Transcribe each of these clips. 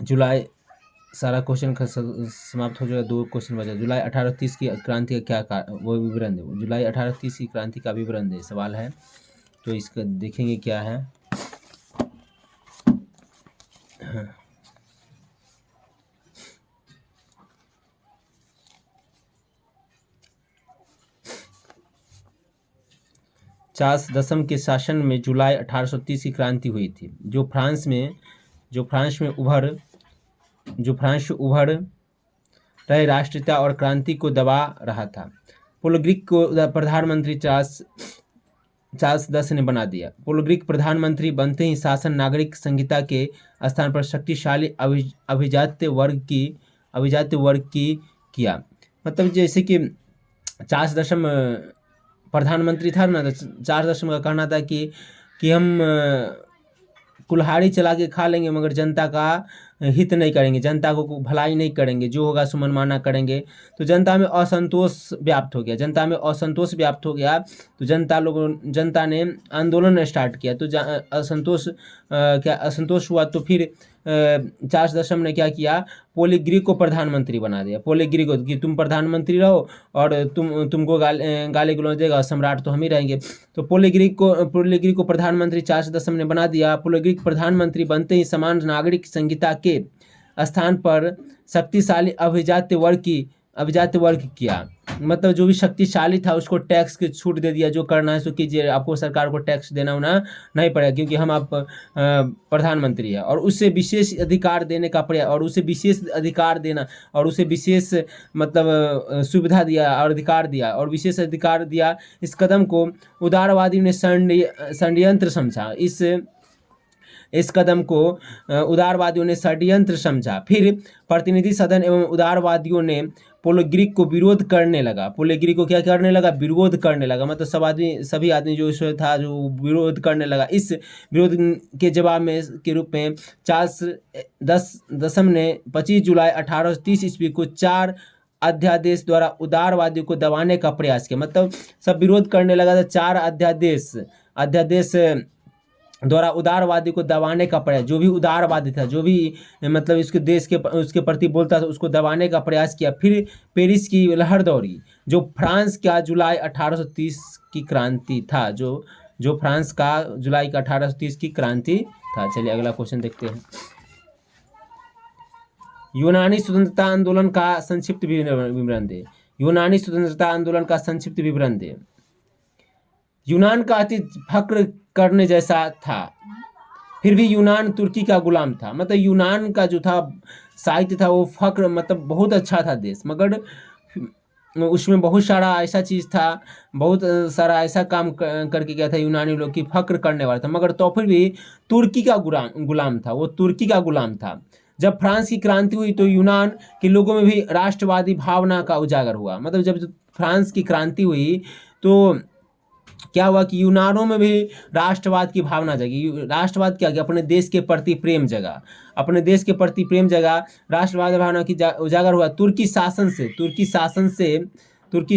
जुलाई सारा क्वेश्चन समाप्त हो जाएगा। 2 क्वेश्चन बचा। जुलाई 1830 की क्रांति का क्या वो विवरण दे। जुलाई 1830 की क्रांति का विवरण दे सवाल है, तो इसका देखेंगे क्या है। चार्ल्स दशम के शासन में जुलाई 1830 की क्रांति हुई थी, जो फ्रांस में उभर रहे राष्ट्रीयता और क्रांति को दबा रहा था। पोलोग्रिक को प्रधानमंत्री चार्ल्स दस ने बना दिया। पोलोग्रिक प्रधानमंत्री बनते ही शासन नागरिक संहिता के स्थान पर शक्तिशाली अभिजात्य वर्ग की किया। मतलब जैसे कि चार्ल्स दशम प्रधानमंत्री था ना, तो चार्ल्स दशम का कहना था कि हम कुल्हाड़ी चला के खा लेंगे मगर जनता का हित नहीं करेंगे, जनता को भलाई नहीं करेंगे, जो होगा सो मनमाना करेंगे। तो जनता में असंतोष व्याप्त हो गया। तो जनता ने आंदोलन स्टार्ट किया। तो असंतोष हुआ। तो फिर चार्ल्स दशम ने क्या किया, पोलीग्री को प्रधानमंत्री बना दिया। पोलीग्री को कि तुम प्रधानमंत्री रहो और तुमको गाली गलौज देगा, सम्राट तो हम ही रहेंगे। तो पोलीग्री को प्रधानमंत्री चार्ल्स दशम ने बना दिया। पोलीग्री प्रधानमंत्री बनते ही समान नागरिक संहिता के स्थान पर शक्तिशाली अभिजात्य वर्ग किया। मतलब जो भी शक्तिशाली था उसको टैक्स की छूट दे दिया, जो करना है सो कीजिए, आपको सरकार को टैक्स देना होना नहीं पड़ेगा, क्योंकि हम आप प्रधानमंत्री है। और उससे विशेष अधिकार देने का प्रयास, और उसे विशेष अधिकार देना, और उसे विशेष मतलब सुविधा दिया और अधिकार दिया और विशेष अधिकार दिया। इस कदम को उदारवादियों ने षड्यंत्र समझा। इस कदम को उदारवादियों ने षड्यंत्र समझा। फिर प्रतिनिधि सदन एवं उदारवादियों ने पोलीग्रिक को विरोध करने लगा। पोलीग्रिक को क्या करने लगा, विरोध करने लगा। मतलब सभी आदमी जो इसमें था जो विरोध करने लगा। इस विरोध के जवाब में के रूप में चार्ल्स दशम ने 25 जुलाई 1830 ईस्वी को 4 अध्यादेश द्वारा उदारवादियों को दबाने का प्रयास किया। मतलब सब विरोध करने लगा था। 4 अध्यादेश द्वारा उदारवादी को दबाने का प्रयास, जो भी उदारवादी था, जो भी मतलब इसके देश के उसके प्रति बोलता था, उसको दबाने का प्रयास किया। फिर पेरिस की लहर दौड़ी, जो फ्रांस का जुलाई 1830 की क्रांति था, जो फ्रांस का जुलाई का 1830 की क्रांति था। चलिए अगला क्वेश्चन देखते हैं। यूनानी स्वतंत्रता आंदोलन का संक्षिप्त विवरण दे। यूनानी स्वतंत्रता आंदोलन का संक्षिप्त विवरण दे। यूनान का अति फक्र करने जैसा था, फिर भी यूनान तुर्की का गुलाम था। मतलब यूनान का जो था साहित्य था वो फक्र, मतलब बहुत अच्छा था देश, मगर उसमें बहुत सारा ऐसा चीज़ था, बहुत सारा ऐसा काम करके गया था यूनानी लोग की फक्र करने वाला था, मगर तो फिर भी तुर्की का गुलाम था। वो तुर्की का गुलाम था। जब फ्रांस की क्रांति हुई तो यूनान के लोगों में भी राष्ट्रवादी भावना का उजागर हुआ। मतलब जब फ्रांस की क्रांति हुई तो क्या हुआ कि यूनानों में भी राष्ट्रवाद की भावना जगी। राष्ट्रवाद क्या कि अपने देश के प्रति प्रेम जगा, राष्ट्रवाद भावना की उजागर हुआ। तुर्की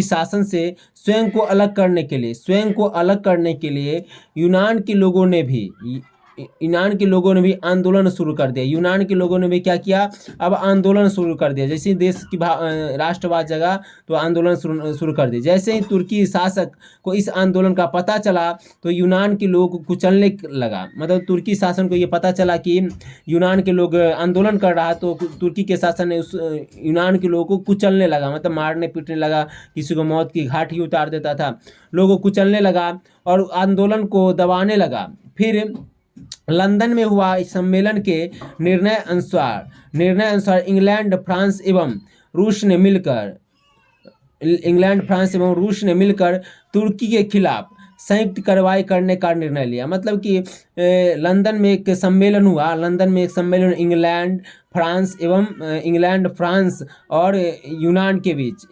शासन से स्वयं को अलग करने के लिए यूनान के लोगों ने भी आंदोलन शुरू कर दिया। यूनान के लोगों ने भी क्या किया, अब आंदोलन शुरू कर दिया। जैसे देश की राष्ट्रवाद जगह तो आंदोलन शुरू कर दिया। जैसे ही तुर्की शासक को इस आंदोलन का पता चला तो यूनान के लोग को कुचलने लगा। मतलब तुर्की शासन को ये पता चला कि यूनान के लोग आंदोलन कर रहा, तो तुर्की के शासन ने उस यूनान के लोगों को कुचलने लगा, मतलब मारने पीटने लगा, किसी को मौत की घाट ही उतार देता था, लोगों को कुचलने लगा और आंदोलन को दबाने लगा। फिर लंदन में हुआ इस सम्मेलन के निर्णय अनुसार इंग्लैंड, फ्रांस एवं रूस ने मिलकर तुर्की के खिलाफ संयुक्त कार्रवाई करने का निर्णय लिया। मतलब कि लंदन में एक सम्मेलन हुआ। इंग्लैंड, फ्रांस और यूनान के बीच,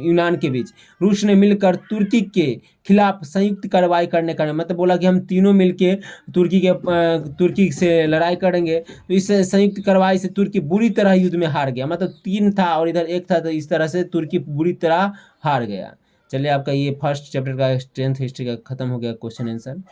यूनान के बीच रूस ने मिलकर तुर्की के खिलाफ संयुक्त कार्रवाई करने का, मतलब बोला कि हम तीनों मिलके तुर्की से लड़ाई करेंगे। तो इस संयुक्त कार्रवाई से तुर्की बुरी तरह युद्ध में हार गया। मतलब 3 था और इधर 1 था, तो इस तरह से तुर्की बुरी तरह हार गया। चलिए आपका ये फर्स्ट चैप्टर का 10th हिस्ट्री का खत्म हो गया क्वेश्चन आंसर।